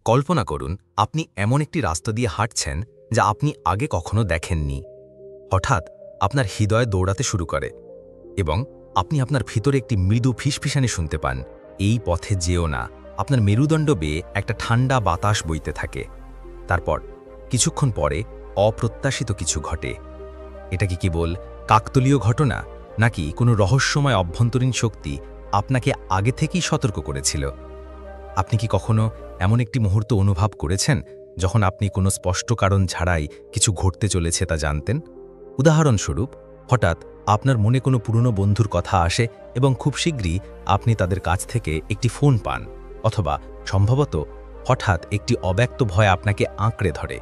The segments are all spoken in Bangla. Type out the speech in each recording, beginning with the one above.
কল্পনা করুন আপনি এমন একটি রাস্তা দিয়ে হাঁটছেন যা আপনি আগে কখনো দেখেননি। হঠাৎ আপনার হৃদয় দৌড়াতে শুরু করে এবং আপনি আপনার ভিতরে একটি মৃদু ফিসফিসানি শুনতে পান, এই পথে যেও না। আপনার মেরুদণ্ড বেয়ে একটা ঠান্ডা বাতাস বইতে থাকে। তারপর কিছুক্ষণ পরে অপ্রত্যাশিত কিছু ঘটে। এটা কি কেবল কাকতালীয় ঘটনা, নাকি কোনো রহস্যময় অভ্যন্তরীণ শক্তি আপনাকে আগে থেকেই সতর্ক করেছিল? আপনি কি কখনো এমন একটি মুহূর্ত অনুভব করেছেন যখন আপনি কোনো স্পষ্ট কারণ ছাড়াই কিছু ঘটতে চলেছে তা জানতেন? উদাহরণস্বরূপ, হঠাৎ আপনার মনে কোনো পুরনো বন্ধুর কথা আসে এবং খুব শীঘ্রই আপনি তাদের কাছ থেকে একটি ফোন পান, অথবা সম্ভবত হঠাৎ একটি অব্যক্ত ভয় আপনাকে আঁকড়ে ধরে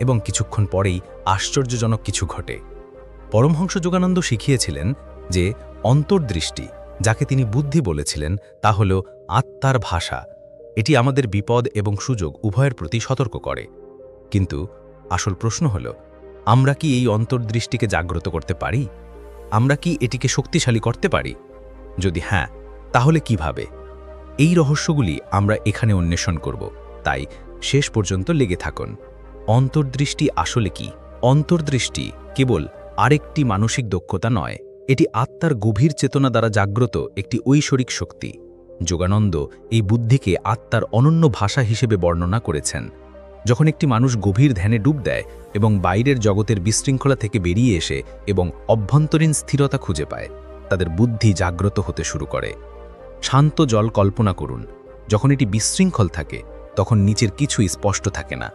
এবং কিছুক্ষণ পরেই আশ্চর্যজনক কিছু ঘটে। পরমহংস যোগানন্দ শিখিয়েছিলেন যে অন্তর্দৃষ্টি, যাকে তিনি বুদ্ধি বলেছিলেন, তা হল আত্মার ভাষা। এটি আমাদের বিপদ এবং সুযোগ উভয়ের প্রতি সতর্ক করে। কিন্তু আসল প্রশ্ন হল, আমরা কি এই অন্তর্দৃষ্টিকে জাগ্রত করতে পারি? আমরা কি এটিকে শক্তিশালী করতে পারি? যদি হ্যাঁ, তাহলে কিভাবে? এই রহস্যগুলি আমরা এখানে অন্বেষণ করব, তাই শেষ পর্যন্ত লেগে থাকুন। অন্তর্দৃষ্টি আসলে কি? অন্তর্দৃষ্টি কেবল আরেকটি মানসিক দক্ষতা নয়, এটি আত্মার গভীর চেতনা দ্বারা জাগ্রত একটি ঐশ্বরিক শক্তি। যোগানন্দ এই বুদ্ধিকে আত্মার অনন্য ভাষা হিসেবে বর্ণনা করেছেন। যখন একটি মানুষ গভীর ধ্যানে ডুব দেয় এবং বাইরের জগতের বিশৃঙ্খলা থেকে বেরিয়ে এসে এবং অভ্যন্তরীণ স্থিরতা খুঁজে পায়, তাদের বুদ্ধি জাগ্রত হতে শুরু করে। শান্ত জল কল্পনা করুন। যখন এটি বিশৃঙ্খল থাকে, তখন নিচের কিছুই স্পষ্ট থাকে না।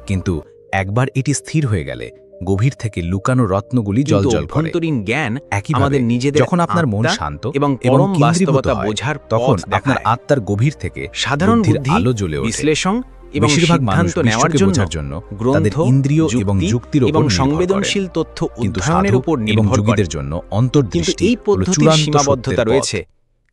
কিন্তু একবার এটি স্থির হয়ে গেলে, গভীর থেকে লুকানো রত্নগুলি জ্বলজ্বল করে। অভ্যন্তরীণ জ্ঞান আমাদের নিজেদের যখন আপনার মন শান্ত এবং পরম বাস্তবতা বোঝার তখন আপনার আত্মার গভীর থেকে সাধারণ বুদ্ধি, আলো জ্বলে ওঠে। বিশ্লেষণ এবং বেশিরভাগ সিদ্ধান্ত নেওয়ার জন্য তাদের ইন্দ্রিয় এবং যুক্তির উপর এবং সংবেদনশীল তথ্য উদ্ধারণের উপর এবং নির্ভর করে। যোগীদের জন্য অন্তর্দৃষ্টি এই পদ্ধতির সীমাবদ্ধতা রয়েছে,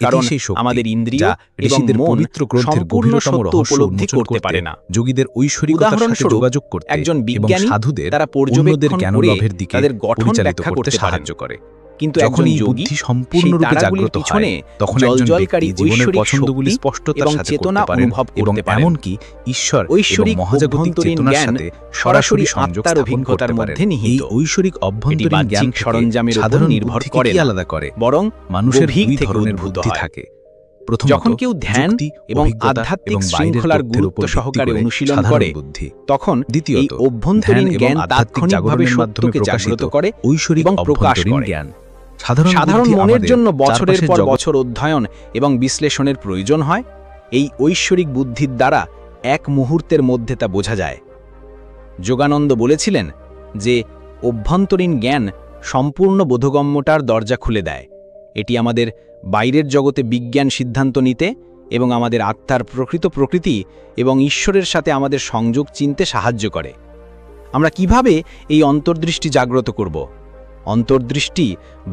কারণ আমাদের ইন্দ্রিয় এবং মন সম্পূর্ণ সত্য উপলব্ধি করতে পারে না। যোগীদের ঐশ্বরিকতার সাথে যোগাযোগ করতে একজন বিজ্ঞানী সাধুদের তারা পর্যবেক্ষণ করে তাদের গঠন পরিচালিত ব্যাখ্যা করতে করতে সাহায্য করে। কিন্তু যখন একজন এই যোগী বুদ্ধি সম্পূর্ণরূপে জাগ্রত হয়, তখন একজন ব্যক্তি জীবনের পছন্দগুলি স্পষ্টতার সাথে চেতনা করতে পারেন অনুভব এবং করতে পারেন। এমনকি ঈশ্বর এবং ঐশ্বরিক মহাজাগতিক অভ্যন্তরীণ চেতনার জ্ঞান সাথে সরাসরি সংযোগ আত্মার স্থাপন অভিজ্ঞতার করতে পারেন। মধ্যে নিহিত। এই ঐশ্বরিক অভ্যন্তরীণ বাহ্যিক জ্ঞান থেকে সরঞ্জামের উপর সাধারণ নির্ভর বুদ্ধি করে কি না, আলাদা করে? বরং মানুষের গভীর দুই থেকে ধরনের উদ্ভূত বুদ্ধি হয়। থাকে। প্রথমত, যখন কেউ ধ্যান যুক্তি, এবং অভিজ্ঞতা আধ্যাত্মিক এবং বাইরের শৃঙ্খলার তথ্যের উপর গুরুত্ব ভিত্তি সহকারে করে অনুশীলন সাধারণ করে, বুদ্ধি। তখন এই দ্বিতীয়ত, অভ্যন্তরীণ ধ্যান এবং জ্ঞান আধ্যাত্মিক তাৎক্ষণিকভাবে জাগরণের মাধ্যমে সত্যকে প্রকাশিত জাগ্রত করে ঐশ্বরিক এবং প্রকাশ অভ্যন্তরীণ করে। জ্ঞান। সাধারণ বুদ্ধি মনের আমাদের জন্য বছরের চারপাশের পর জগৎ বছর অধ্যয়ন এবং বিশ্লেষণের প্রয়োজন হয়। এই ঐশ্বরিক বুদ্ধির দ্বারা এক মুহূর্তের মধ্যে তা বোঝা যায়। যোগানন্দ বলেছিলেন যে অভ্যন্তরীণ জ্ঞান সম্পূর্ণ বোধগম্যতার দরজা খুলে দেয়। এটি আমাদের বাইরের জগতে বিজ্ঞান সিদ্ধান্ত নিতে এবং আমাদের আত্মার প্রকৃত প্রকৃতি এবং ঈশ্বরের সাথে আমাদের সংযোগ চিনতে সাহায্য করে। আমরা কিভাবে এই অন্তর্দৃষ্টি জাগ্রত করব? অন্তর্দৃষ্টি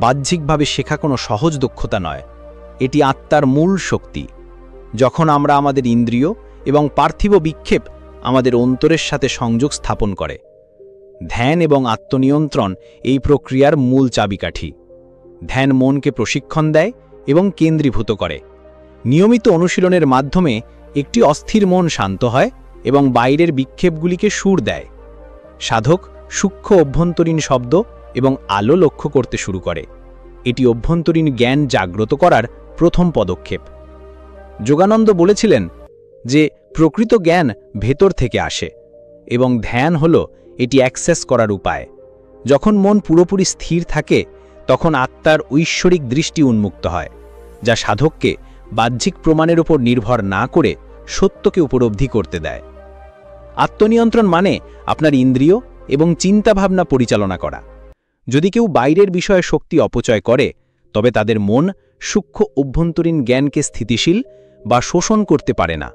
বাহ্যিকভাবে শেখা কোনো সহজ দক্ষতা নয়, এটি আত্মার মূল শক্তি। যখন আমরা আমাদের ইন্দ্রিয় এবং পার্থিব বিক্ষেপ আমাদের অন্তরের সাথে সংযোগ স্থাপন করে, ধ্যান এবং আত্মনিয়ন্ত্রণ এই প্রক্রিয়ার মূল চাবিকাঠি। ধ্যান মনকে প্রশিক্ষণ দেয় এবং কেন্দ্রীভূত করে। নিয়মিত অনুশীলনের মাধ্যমে একটি অস্থির মন শান্ত হয় এবং বাইরের বিক্ষেপগুলিকে সুর দেয়। সাধক সূক্ষ্ম অভ্যন্তরীণ শব্দ এবং আলো লক্ষ্য করতে শুরু করে। এটি অভ্যন্তরীণ জ্ঞান জাগ্রত করার প্রথম পদক্ষেপ। যোগানন্দ বলেছিলেন যে প্রকৃত জ্ঞান ভেতর থেকে আসে এবং ধ্যান হল এটি অ্যাক্সেস করার উপায়। যখন মন পুরোপুরি স্থির থাকে, তখন আত্মার ঐশ্বরিক দৃষ্টি উন্মুক্ত হয়, যা সাধককে বাহ্যিক প্রমাণের উপর নির্ভর না করে সত্যকে উপলব্ধি করতে দেয়। আত্মনিয়ন্ত্রণ মানে আপনার ইন্দ্রিয় এবং চিন্তাভাবনা পরিচালনা করা। যদি কেউ বাইরের বিষয়ে শক্তি অপচয় করে, তবে তাদের মন সূক্ষ্ম অভ্যন্তরীণ জ্ঞানকে স্থিতিশীল বা শোষণ করতে পারে না।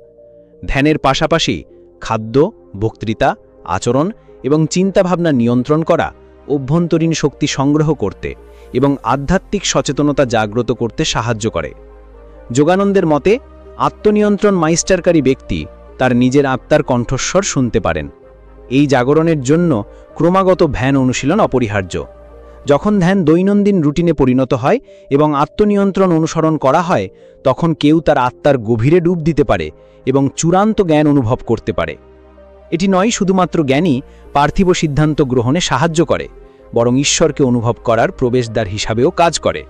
ধ্যানের পাশাপাশি খাদ্য, বক্তৃতা, আচরণ এবং চিন্তাভাবনা নিয়ন্ত্রণ করা অভ্যন্তরীণ শক্তি সংগ্রহ করতে এবং আধ্যাত্মিক সচেতনতা জাগ্রত করতে সাহায্য করে। যোগানন্দের মতে, আত্মনিয়ন্ত্রণ মাইস্টারকারী ব্যক্তি তার নিজের আত্মার কণ্ঠস্বর শুনতে পারেন। এই জাগরণের জন্য ক্রমাগত ধ্যান অনুশীলন অপরিহার্য। যখন ধ্যান দৈনন্দিন রুটিনে পরিণত হয় এবং আত্মনিয়ন্ত্রণ অনুসরণ করা হয়, তখন কেউ তার আত্মার গভীরে ডুব দিতে পারে এবং চূড়ান্ত জ্ঞান অনুভব করতে পারে। এটি নয় শুধুমাত্র জ্ঞানই পার্থিব সিদ্ধান্ত গ্রহণে সাহায্য করে, বরং ঈশ্বরকে অনুভব করার প্রবেশদ্বার হিসাবেও কাজ করে।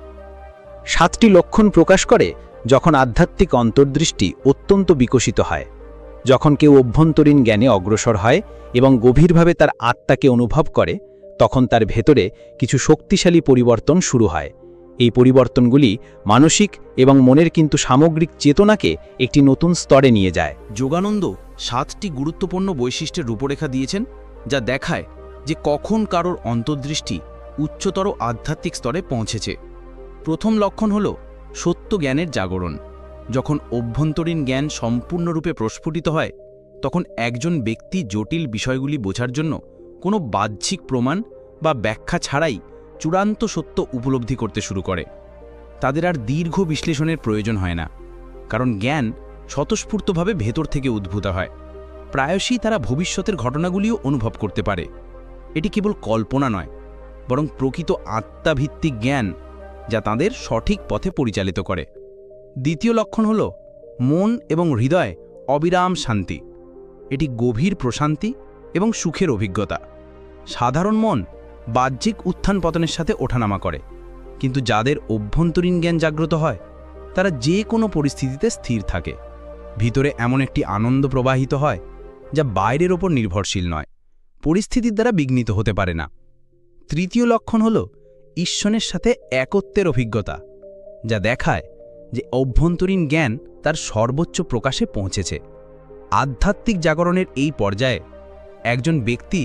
7টি লক্ষণ প্রকাশ করে যখন আধ্যাত্মিক অন্তর্দৃষ্টি অত্যন্ত বিকশিত হয়, যখন কেউ অভ্যন্তরীণ জ্ঞানে অগ্রসর হয় এবং গভীরভাবে তার আত্মাকে অনুভব করে, তখন তার ভেতরে কিছু শক্তিশালী পরিবর্তন শুরু হয়। এই পরিবর্তনগুলি মানসিক এবং মনের কিন্তু সামগ্রিক চেতনাকে একটি নতুন স্তরে নিয়ে যায়। যোগানন্দ 7টি গুরুত্বপূর্ণ বৈশিষ্ট্যের রূপরেখা দিয়েছেন, যা দেখায় যে কখন কারোর অন্তর্দৃষ্টি উচ্চতর আধ্যাত্মিক স্তরে পৌঁছেছে। প্রথম লক্ষণ হল সত্য জ্ঞানের জাগরণ। যখন অভ্যন্তরীণ জ্ঞান সম্পূর্ণরূপে প্রস্ফুটিত হয়, তখন একজন ব্যক্তি জটিল বিষয়গুলি বোঝার জন্য কোনো বাহ্যিক প্রমাণ বা ব্যাখ্যা ছাড়াই চূড়ান্ত সত্য উপলব্ধি করতে শুরু করে। তাদের আর দীর্ঘ বিশ্লেষণের প্রয়োজন হয় না, কারণ জ্ঞান স্বতঃস্ফূর্তভাবে ভেতর থেকে উদ্ভূত হয়। প্রায়শই তারা ভবিষ্যতের ঘটনাগুলিও অনুভব করতে পারে। এটি কেবল কল্পনা নয়, বরং প্রকৃত আত্মাভিত্তিক জ্ঞান, যা তাদের সঠিক পথে পরিচালিত করে। দ্বিতীয় লক্ষণ হল মন এবং হৃদয় অবিরাম শান্তি। এটি গভীর প্রশান্তি এবং সুখের অভিজ্ঞতা। সাধারণ মন বাহ্যিক উত্থান পতনের সাথে ওঠানামা করে, কিন্তু যাদের অভ্যন্তরীণ জ্ঞান জাগ্রত হয়, তারা যে কোনো পরিস্থিতিতে স্থির থাকে। ভিতরে এমন একটি আনন্দ প্রবাহিত হয় যা বাইরের ওপর নির্ভরশীল নয়, পরিস্থিতির দ্বারা বিঘ্নিত হতে পারে না। তৃতীয় লক্ষণ হল ঈশ্বরের সাথে একত্বের অভিজ্ঞতা, যা দেখায় যে অভ্যন্তরীণ জ্ঞান তার সর্বোচ্চ প্রকাশে পৌঁছেছে। আধ্যাত্মিক জাগরণের এই পর্যায়ে একজন ব্যক্তি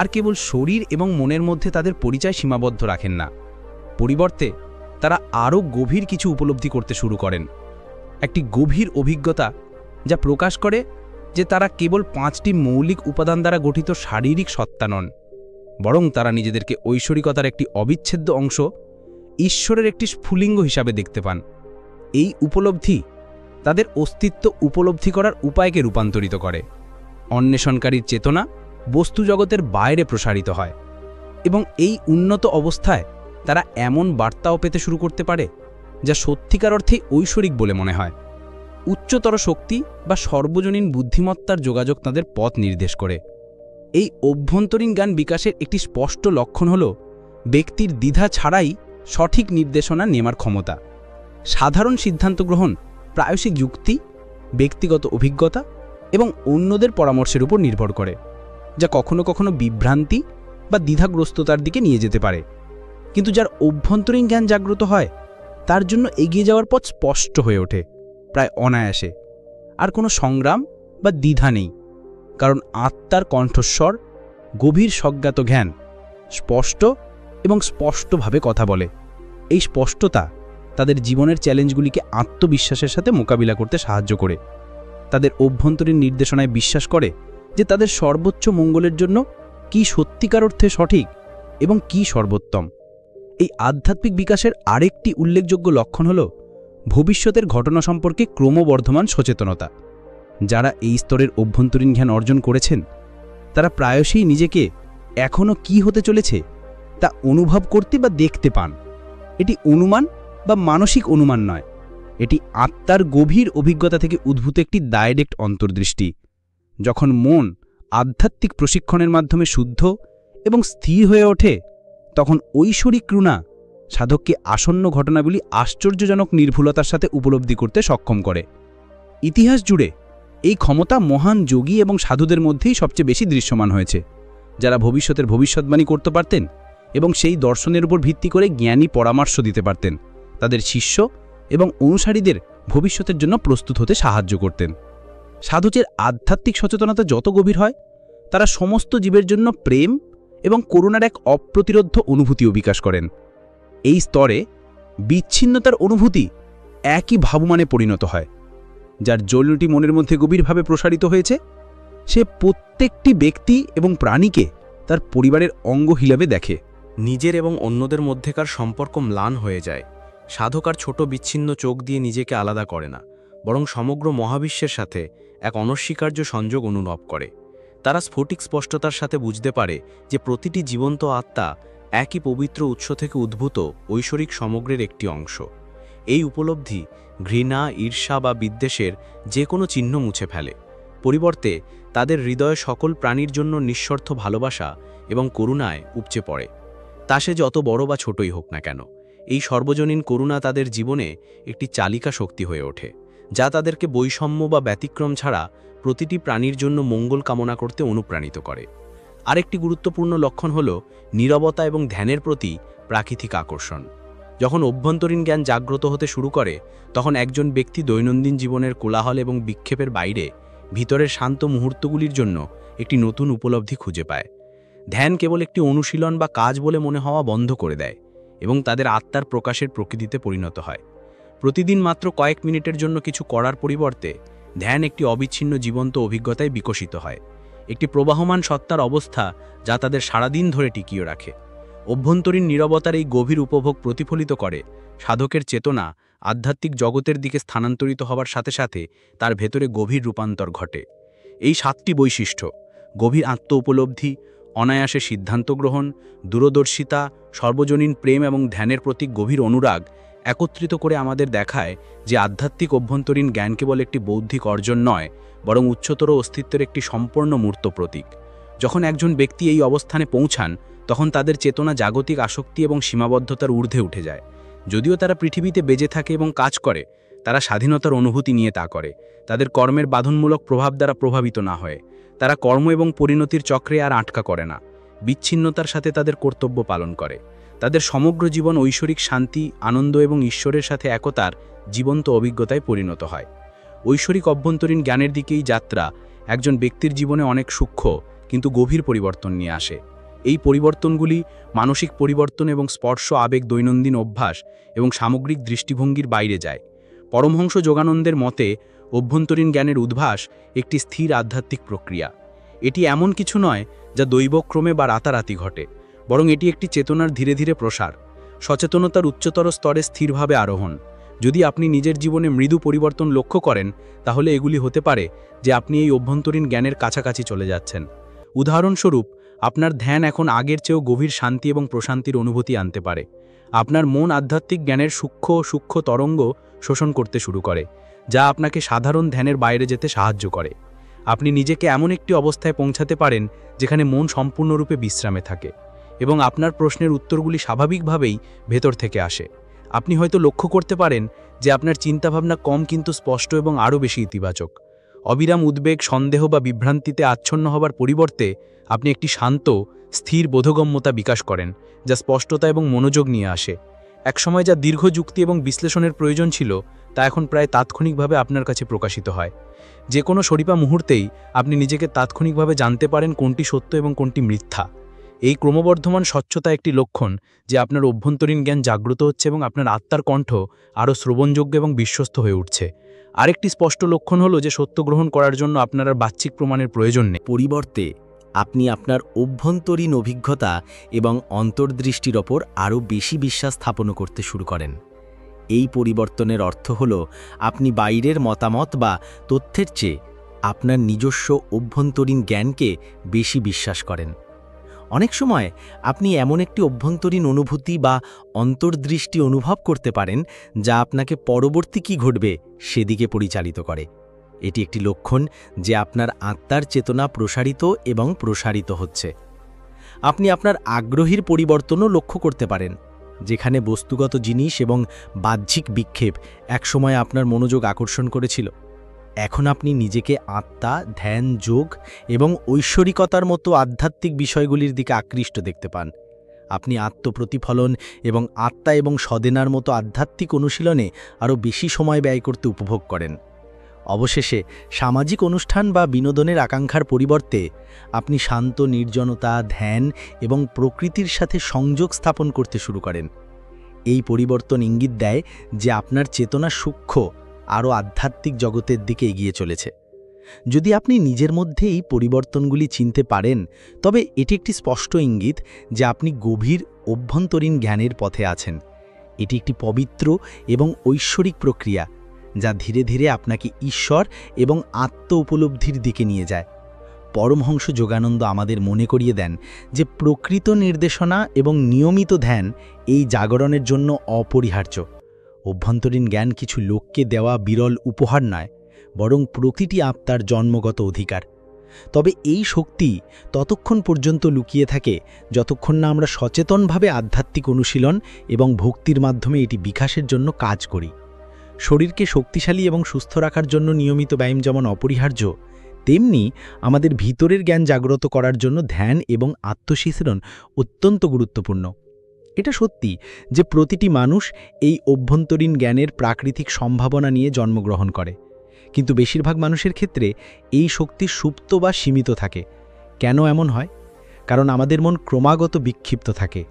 আর কেবল শরীর এবং মনের মধ্যে তাদের পরিচয় সীমাবদ্ধ রাখেন না, পরিবর্তে তারা আরও গভীর কিছু উপলব্ধি করতে শুরু করেন। একটি গভীর অভিজ্ঞতা যা প্রকাশ করে যে তারা কেবল 5টি মৌলিক উপাদান দ্বারা গঠিত শারীরিক সত্তা নন, বরং তারা নিজেদেরকে ঐশ্বরিকতার একটি অবিচ্ছেদ্য অংশ, ঈশ্বরের একটি স্ফুলিঙ্গ হিসাবে দেখতে পান। এই উপলব্ধি তাদের অস্তিত্ব উপলব্ধি করার উপায়কে রূপান্তরিত করে। অন্বেষণকারীর চেতনা বস্তুজগতের বাইরে প্রসারিত হয়, এবং এই উন্নত অবস্থায় তারা এমন বার্তাও পেতে শুরু করতে পারে যা সত্যিকার অর্থেই ঐশ্বরিক বলে মনে হয়। উচ্চতর শক্তি বা সর্বজনীন বুদ্ধিমত্তার যোগাযোগ তাদের পথ নির্দেশ করে। এই অভ্যন্তরীণ জ্ঞান বিকাশের একটি স্পষ্ট লক্ষণ হল ব্যক্তির দ্বিধা ছাড়াই সঠিক নির্দেশনা নেওয়ার ক্ষমতা। সাধারণ সিদ্ধান্ত গ্রহণ প্রায়শই যুক্তি, ব্যক্তিগত অভিজ্ঞতা এবং অন্যদের পরামর্শের উপর নির্ভর করে, যা কখনো কখনো বিভ্রান্তি বা দ্বিধাগ্রস্ততার দিকে নিয়ে যেতে পারে। কিন্তু যার অভ্যন্তরীণ জ্ঞান জাগ্রত হয়, তার জন্য এগিয়ে যাওয়ার পথ স্পষ্ট হয়ে ওঠে, প্রায় অনায়াসে। আর কোনো সংগ্রাম বা দ্বিধা নেই, কারণ আত্মার কণ্ঠস্বর, গভীর স্বজ্ঞাত জ্ঞান, স্পষ্ট এবং স্পষ্টভাবে কথা বলে। এই স্পষ্টতা তাদের জীবনের চ্যালেঞ্জগুলিকে আত্মবিশ্বাসের সাথে মোকাবিলা করতে সাহায্য করে। তাদের অভ্যন্তরীণ নির্দেশনায় বিশ্বাস করে যে তাদের সর্বোচ্চ মঙ্গলের জন্য কি সত্যিকার অর্থে সঠিক এবং কি সর্বোত্তম। এই আধ্যাত্মিক বিকাশের আরেকটি উল্লেখযোগ্য লক্ষণ হল ভবিষ্যতের ঘটনা সম্পর্কে ক্রমবর্ধমান সচেতনতা। যারা এই স্তরের অভ্যন্তরীণ জ্ঞান অর্জন করেছেন, তারা প্রায়শই নিজেকে এখনও কি হতে চলেছে তা অনুভব করতে বা দেখতে পান। এটি অনুমান বা মানসিক অনুমান নয়, এটি আত্মার গভীর অভিজ্ঞতা থেকে উদ্ভূত একটি ডাইরেক্ট অন্তর্দৃষ্টি। যখন মন আধ্যাত্মিক প্রশিক্ষণের মাধ্যমে শুদ্ধ এবং স্থির হয়ে ওঠে, তখন ঐশ্বরিক করুণা সাধককে আসন্ন ঘটনাগুলি আশ্চর্যজনক নির্ভুলতার সাথে উপলব্ধি করতে সক্ষম করে। ইতিহাস জুড়ে এই ক্ষমতা মহান যোগী এবং সাধুদের মধ্যেই সবচেয়ে বেশি দৃশ্যমান হয়েছে, যারা ভবিষ্যতের ভবিষ্যৎবাণী করতে পারতেন এবং সেই দর্শনের উপর ভিত্তি করে জ্ঞানী পরামর্শ দিতে পারতেন। তাদের শিষ্য এবং অনুসারীদের ভবিষ্যতের জন্য প্রস্তুত হতে সাহায্য করতেন। সাধুদের আধ্যাত্মিক সচেতনতা যত গভীর হয়, তারা সমস্ত জীবের জন্য প্রেম এবং করুণার এক অপ্রতিরোধ্য অনুভূতিও বিকাশ করেন। এই স্তরে বিচ্ছিন্নতার অনুভূতি একই ভাবমানে পরিণত হয়। যার জলটি মনের মধ্যে গভীরভাবে প্রসারিত হয়েছে, সে প্রত্যেকটি ব্যক্তি এবং প্রাণীকে তার পরিবারের অঙ্গ হিসাবে দেখে। নিজের এবং অন্যদের মধ্যেকার সম্পর্ক ম্লান হয়ে যায়। সাধক আর ছোট বিচ্ছিন্ন চোখ দিয়ে নিজেকে আলাদা করে না, বরং সমগ্র মহাবিশ্বের সাথে এক অনস্বীকার্য সংযোগ অনুভব করে। তারা স্ফটিক স্পষ্টতার সাথে বুঝতে পারে যে প্রতিটি জীবন্ত আত্মা একই পবিত্র উৎস থেকে উদ্ভূত ঐশ্বরিক সমগ্রের একটি অংশ। এই উপলব্ধি ঘৃণা, ঈর্ষা বা বিদ্বেষের যে কোনো চিহ্ন মুছে ফেলে। পরিবর্তে তাদের হৃদয়ে সকল প্রাণীর জন্য নিঃস্বার্থ ভালোবাসা এবং করুণায় উপচে পড়ে, তা সে যত বড় বা ছোটই হোক না কেন। এই সর্বজনীন করুণা তাদের জীবনে একটি চালিকা শক্তি হয়ে ওঠে, যা তাদেরকে বৈষম্য বা ব্যতিক্রম ছাড়া প্রতিটি প্রাণীর জন্য মঙ্গল কামনা করতে অনুপ্রাণিত করে। আরেকটি গুরুত্বপূর্ণ লক্ষণ হল নীরবতা এবং ধ্যানের প্রতি প্রাকৃতিক আকর্ষণ। যখন অভ্যন্তরীণ জ্ঞান জাগ্রত হতে শুরু করে, তখন একজন ব্যক্তি দৈনন্দিন জীবনের কোলাহল এবং বিক্ষেপের বাইরে ভিতরের শান্ত মুহূর্তগুলির জন্য একটি নতুন উপলব্ধি খুঁজে পায়। ধ্যান কেবল একটি অনুশীলন বা কাজ বলে মনে হওয়া বন্ধ করে দেয় এবং তাদের আত্মার প্রকাশের প্রকৃতিতে পরিণত হয়। প্রতিদিন মাত্র কয়েক মিনিটের জন্য কিছু করার পরিবর্তে ধ্যান একটি অবিচ্ছিন্ন জীবন্ত অভিজ্ঞতায় বিকশিত হয়, একটি প্রবাহমান সত্তার অবস্থা যা তাদের সারাদিন ধরে টিকিয়ে রাখে। অভ্যন্তরীণ নীরবতার এই গভীর উপভোগ প্রতিফলিত করে সাধকের চেতনা আধ্যাত্মিক জগতের দিকে স্থানান্তরিত হওয়ার সাথে সাথে তার ভেতরে গভীর রূপান্তর ঘটে। এই 7টি বৈশিষ্ট্য, গভীর আত্ম উপলব্ধি, অনায়াসে সিদ্ধান্ত গ্রহণ, দূরদর্শিতা, সর্বজনীন প্রেম এবং ধ্যানের প্রতি গভীর অনুরাগ একত্রিত করে আমাদের দেখায় যে আধ্যাত্মিক অভ্যন্তরীণ জ্ঞান কেবল একটি বৌদ্ধিক অর্জন নয়, বরং উচ্চতর অস্তিত্বের একটি সম্পূর্ণ মূর্ত প্রতীক। যখন একজন ব্যক্তি এই অবস্থানে পৌঁছান, তখন তাদের চেতনা জাগতিক আসক্তি এবং সীমাবদ্ধতার ঊর্ধ্বে উঠে যায়। যদিও তারা পৃথিবীতে বেঁচে থাকে এবং কাজ করে, তারা স্বাধীনতার অনুভূতি নিয়ে তা করে। তাদের কর্মের বাঁধনমূলক প্রভাব দ্বারা প্রভাবিত না হয়ে তারা কর্ম এবং পরিণতির চক্রে আর আটকা করে না, বিচ্ছিন্নতার সাথে তাদের কর্তব্য পালন করে। তাদের সমগ্র জীবন ঐশ্বরিক শান্তি, আনন্দ এবং ঈশ্বরের সাথে একতার জীবন্ত অভিজ্ঞতায় পরিণত হয়। ঐশ্বরিক অভ্যন্তরীণ জ্ঞানের দিকেই যাত্রা একজন ব্যক্তির জীবনে অনেক সূক্ষ্ম কিন্তু গভীর পরিবর্তন নিয়ে আসে। এই পরিবর্তনগুলি মানসিক পরিবর্তন এবং স্পর্শ, আবেগ, দৈনন্দিন অভ্যাস এবং সামগ্রিক দৃষ্টিভঙ্গির বাইরে যায়। পরমহংস যোগানন্দের মতে অভ্যন্তরীণ জ্ঞানের উদ্ভাস একটি স্থির আধ্যাত্মিক প্রক্রিয়া। এটি এমন কিছু নয় যা দৈবক্রমে বা রাতারাতি ঘটে, বরং এটি একটি চেতনার ধীরে ধীরে প্রসার, সচেতনতার উচ্চতর স্তরে স্থিরভাবে আরোহণ। যদি আপনি নিজের জীবনে মৃদু পরিবর্তন লক্ষ্য করেন, তাহলে এগুলি হতে পারে যে আপনি এই অভ্যন্তরীণ জ্ঞানের কাছাকাছি চলে যাচ্ছেন। উদাহরণস্বরূপ, আপনার ধ্যান এখন আগের চেয়েও গভীর শান্তি এবং প্রশান্তির অনুভূতি আনতে পারে। আপনার মন আধ্যাত্মিক জ্ঞানের সূক্ষ্ম তরঙ্গ শোষণ করতে শুরু করে, যা আপনাকে সাধারণ ধ্যানের বাইরে যেতে সাহায্য করে। আপনি নিজেকে এমন একটি অবস্থায় পৌঁছাতে পারেন যেখানে মন সম্পূর্ণরূপে বিশ্রামে থাকে এবং আপনার প্রশ্নের উত্তরগুলি স্বাভাবিকভাবেই ভেতর থেকে আসে। আপনি হয়তো লক্ষ্য করতে পারেন যে আপনার চিন্তাভাবনা কম কিন্তু স্পষ্ট এবং আরও বেশি ইতিবাচক। অবিরাম উদ্বেগ, সন্দেহ বা বিভ্রান্তিতে আচ্ছন্ন হবার পরিবর্তে আপনি একটি শান্ত, স্থির বোধগম্যতা বিকাশ করেন, যা স্পষ্টতা এবং মনোযোগ নিয়ে আসে। একসময় যা দীর্ঘ যুক্তি এবং বিশ্লেষণের প্রয়োজন ছিল, তা এখন প্রায় তাৎক্ষণিকভাবে আপনার কাছে প্রকাশিত হয়। যে কোনো সরিপা মুহূর্তেই আপনি নিজেকে তাৎক্ষণিকভাবে জানতে পারেন কোনটি সত্য এবং কোনটি মিথ্যা। এই ক্রমবর্ধমান স্বচ্ছতা একটি লক্ষণ যে আপনার অভ্যন্তরীণ জ্ঞান জাগ্রত হচ্ছে এবং আপনার আত্মার কণ্ঠ আরও শ্রবণযোগ্য এবং বিশ্বস্ত হয়ে উঠছে। আরেকটি স্পষ্ট লক্ষণ হলো যে সত্য গ্রহণ করার জন্য আপনার আর বাহ্যিক প্রমাণের প্রয়োজন নেই। পরিবর্তে আপনি আপনার অভ্যন্তরীণ অভিজ্ঞতা এবং অন্তর্দৃষ্টির ওপর আরও বেশি বিশ্বাস স্থাপন করতে শুরু করেন। এই পরিবর্তনের অর্থ হল আপনি বাইরের মতামত বা তথ্যের চেয়ে আপনার নিজস্ব অভ্যন্তরীণ জ্ঞানকে বেশি বিশ্বাস করেন। অনেক সময় আপনি এমন একটি অভ্যন্তরীণ অনুভূতি বা অন্তর্দৃষ্টি অনুভব করতে পারেন যা আপনাকে পরবর্তী কী ঘটবে সেদিকে পরিচালিত করে। এটি একটি লক্ষণ যে আপনার আত্মার চেতনা প্রসারিত এবং প্রসারিত হচ্ছে। আপনি আপনার আগ্রহের পরিবর্তনও লক্ষ্য করতে পারেন, যেখানে বস্তুগত জিনিস এবং বাহ্যিক বিক্ষেপ একসময় আপনার মনোযোগ আকর্ষণ করেছিল। এখন আপনি নিজেকে আত্মা, ধ্যান, যোগ এবং ঐশ্বরিকতার মতো আধ্যাত্মিক বিষয়গুলির দিকে আকৃষ্ট দেখতে পান। আপনি আত্মপ্রতিফলন এবং আত্মা এবং সদেনার মতো আধ্যাত্মিক অনুশীলনে আরও বেশি সময় ব্যয় করতে উপভোগ করেন। অবশেষে সামাজিক অনুষ্ঠান বা বিনোদনের আকাঙ্ক্ষার পরিবর্তে আপনি শান্ত নির্জনতা, ধ্যান এবং প্রকৃতির সাথে সংযোগ স্থাপন করতে শুরু করেন। এই পরিবর্তন ইঙ্গিত দেয় যে আপনার চেতনা সূক্ষ্ম আরও আধ্যাত্মিক জগতের দিকে এগিয়ে চলেছে। যদি আপনি নিজের মধ্যে এই পরিবর্তনগুলি চিনতে পারেন, তবে এটি একটি স্পষ্ট ইঙ্গিত যে আপনি গভীর অভ্যন্তরীণ জ্ঞানের পথে আছেন। এটি একটি পবিত্র এবং ঐশ্বরিক প্রক্রিয়া যা ধীরে ধীরে আপনাকে ঈশ্বর এবং আত্ম উপলব্ধির দিকে নিয়ে যায়। পরমহংস যোগানন্দ আমাদের মনে করিয়ে দেন যে প্রকৃত নির্দেশনা এবং নিয়মিত ধ্যান এই জাগরণের জন্য অপরিহার্য। অভ্যন্তরীণ জ্ঞান কিছু লোককে দেওয়া বিরল উপহার নয়, বরং প্রতিটি আত্মার জন্মগত অধিকার। তবে এই শক্তি ততক্ষণ পর্যন্ত লুকিয়ে থাকে যতক্ষণ না আমরা সচেতনভাবে আধ্যাত্মিক অনুশীলন এবং ভক্তির মাধ্যমে এটি বিকাশের জন্য কাজ করি। শরীরকে শক্তিশালী এবং সুস্থ রাখার জন্য নিয়মিত ব্যায়াম যেমন অপরিহার্য, তেমনি আমাদের ভিতরের জ্ঞান জাগ্রত করার জন্য ধ্যান এবং আত্মশিথরণ অত্যন্ত গুরুত্বপূর্ণ। এটা সত্যি যে প্রতিটি মানুষ এই অভ্যন্তরীণ জ্ঞানের প্রাকৃতিক সম্ভাবনা নিয়ে জন্মগ্রহণ করে, কিন্তু বেশিরভাগ মানুষের ক্ষেত্রে এই শক্তি সুপ্ত বা সীমিত থাকে। কেন এমন হয়? কারণ আমাদের মন ক্রমাগত বিক্ষিপ্ত থাকে।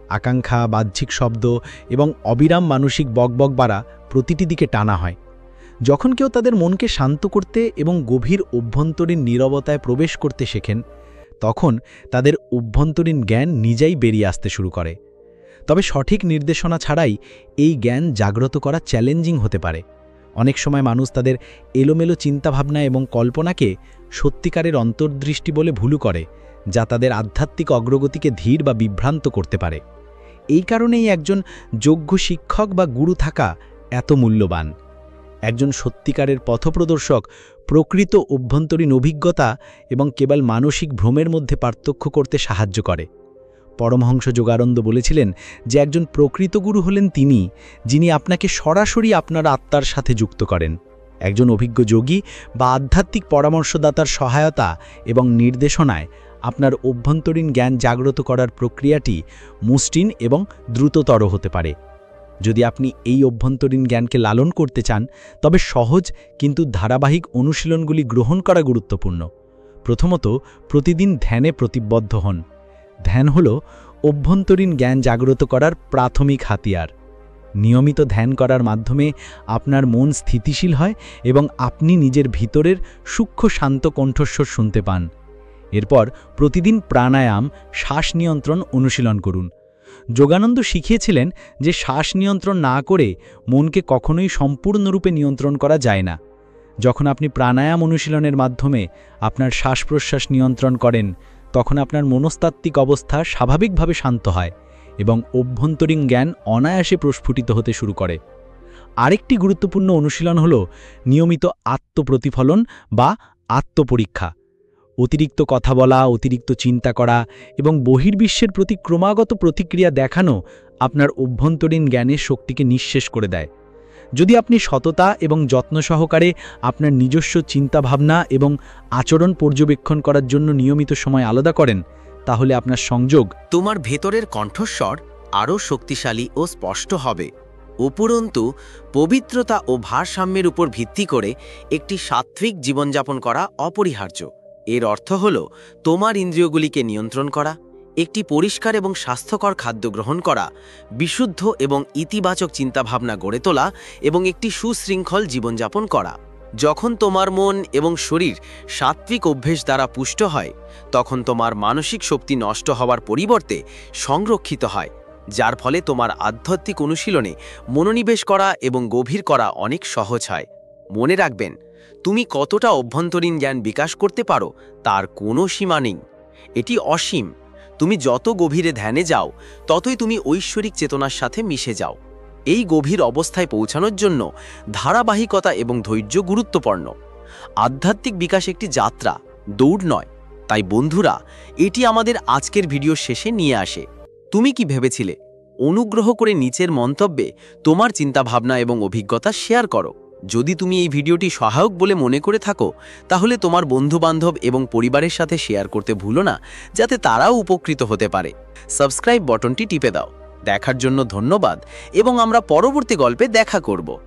আকাঙ্ক্ষা, বাহ্যিক শব্দ এবং অবিরাম মানসিক বকবক বাড়া প্রতিটি দিকে টানা হয়। যখন কেউ তাদের মনকে শান্ত করতে এবং গভীর অভ্যন্তরীণ নীরবতায় প্রবেশ করতে শেখেন, তখন তাদের অভ্যন্তরীণ জ্ঞান নিজেই বেরিয়ে আসতে শুরু করে। তবে সঠিক নির্দেশনা ছাড়াই এই জ্ঞান জাগ্রত করা চ্যালেঞ্জিং হতে পারে। অনেক সময় মানুষ তাদের এলোমেলো চিন্তাভাবনা এবং কল্পনাকে সত্যিকারের অন্তর্দৃষ্টি বলে ভুল করে, যা তাদের আধ্যাত্মিক অগ্রগতিকে ধীর বা বিভ্রান্ত করতে পারে। এই কারণেই একজন যোগ্য শিক্ষক বা গুরু থাকা এত মূল্যবান। একজন সত্যিকারের পথপ্রদর্শক প্রকৃত অভ্যন্তরীণ অভিজ্ঞতা এবং কেবল মানসিক ভ্রমের মধ্যে পার্থক্য করতে সাহায্য করে। পরমহংস যোগানন্দ বলেছিলেন যে একজন প্রকৃত গুরু হলেন তিনি, যিনি আপনাকে সরাসরি আপনার আত্মার সাথে যুক্ত করেন। একজন অভিজ্ঞ যোগী বা আধ্যাত্মিক পরামর্শদাতার সহায়তা এবং নির্দেশনায় আপনার অভ্যন্তরীণ জ্ঞান জাগ্রত করার প্রক্রিয়াটি মসৃণ এবং দ্রুততর হতে পারে। যদি আপনি এই অভ্যন্তরীণ জ্ঞানকে লালন করতে চান, তবে সহজ কিন্তু ধারাবাহিক অনুশীলনগুলি গ্রহণ করা গুরুত্বপূর্ণ। প্রথমত, প্রতিদিন ধ্যানে প্রতিবদ্ধ হন। ধ্যান হল অভ্যন্তরীণ জ্ঞান জাগ্রত করার প্রাথমিক হাতিয়ার। নিয়মিত ধ্যান করার মাধ্যমে আপনার মন স্থিতিশীল হয় এবং আপনি নিজের ভিতরের সূক্ষ্ম শান্ত কণ্ঠস্বর শুনতে পান। এরপর প্রতিদিন প্রাণায়াম, শ্বাস নিয়ন্ত্রণ অনুশীলন করুন। যোগানন্দ শিখিয়েছিলেন যে শ্বাস নিয়ন্ত্রণ না করে মনকে কখনোই সম্পূর্ণরূপে নিয়ন্ত্রণ করা যায় না। যখন আপনি প্রাণায়াম অনুশীলনের মাধ্যমে আপনার শ্বাস-প্রশ্বাস নিয়ন্ত্রণ করেন, তখন আপনার মনস্তাত্ত্বিক অবস্থা স্বাভাবিকভাবে শান্ত হয় এবং অভ্যন্তরীণ জ্ঞান অনায়াসে প্রস্ফুটিত হতে শুরু করে। আরেকটি গুরুত্বপূর্ণ অনুশীলন হল নিয়মিত আত্মপ্রতিফলন বা আত্মপরীক্ষা। অতিরিক্ত কথা বলা, অতিরিক্ত চিন্তা করা এবং বহির্বিশ্বের প্রতি ক্রমাগত প্রতিক্রিয়া দেখানো আপনার অভ্যন্তরীণ জ্ঞানের শক্তিকে নিঃশেষ করে দেয়। যদি আপনি সততা এবং যত্ন সহকারে আপনার নিজস্ব চিন্তাভাবনা এবং আচরণ পর্যবেক্ষণ করার জন্য নিয়মিত সময় আলাদা করেন, তাহলে আপনার সংযোগ তোমার ভেতরের কণ্ঠস্বর আরও শক্তিশালী ও স্পষ্ট হবে। উপরন্তু পবিত্রতা ও ভারসাম্যের উপর ভিত্তি করে একটি সাত্ত্বিক জীবনযাপন করা অপরিহার্য। এর অর্থ হল তোমার ইন্দ্রিয়গুলিকে নিয়ন্ত্রণ করা, একটি পরিষ্কার এবং স্বাস্থ্যকর খাদ্য গ্রহণ করা, বিশুদ্ধ এবং ইতিবাচক চিন্তাভাবনা গড়ে তোলা এবং একটি সুশৃঙ্খল জীবনযাপন করা। যখন তোমার মন এবং শরীর সাত্ত্বিক অভ্যেস দ্বারা পুষ্ট হয়, তখন তোমার মানসিক শক্তি নষ্ট হওয়ার পরিবর্তে সংরক্ষিত হয়, যার ফলে তোমার আধ্যাত্মিক অনুশীলনে মনোনিবেশ করা এবং গভীর করা অনেক সহজ হয়। মনে রাখবেন, তুমি কতটা অভ্যন্তরীণ জ্ঞান বিকাশ করতে পারো তার কোনো সীমা নেই। এটি অসীম। তুমি যত গভীরে ধ্যানে যাও, ততই তুমি ঐশ্বরিক চেতনার সাথে মিশে যাও। এই গভীর অবস্থায় পৌঁছানোর জন্য ধারাবাহিকতা এবং ধৈর্য গুরুত্বপূর্ণ। আধ্যাত্মিক বিকাশ একটি যাত্রা, দৌড় নয়। তাই বন্ধুরা, এটি আমাদের আজকের ভিডিও শেষে নিয়ে আসে। তুমি কি ভেবেছিলে? অনুগ্রহ করে নিচের মন্তব্যে তোমার চিন্তাভাবনা এবং অভিজ্ঞতা শেয়ার করো। যদি তুমি এই ভিডিওটি সহায়ক বলে মনে করে থাকো, তাহলে তোমার বন্ধুবান্ধব এবং পরিবারের সাথে শেয়ার করতে ভুলো না, যাতে তারাও উপকৃত হতে পারে। সাবস্ক্রাইব বাটনটি টিপে দাও। দেখার জন্য ধন্যবাদ এবং আমরা পরবর্তী গল্পে দেখা করব।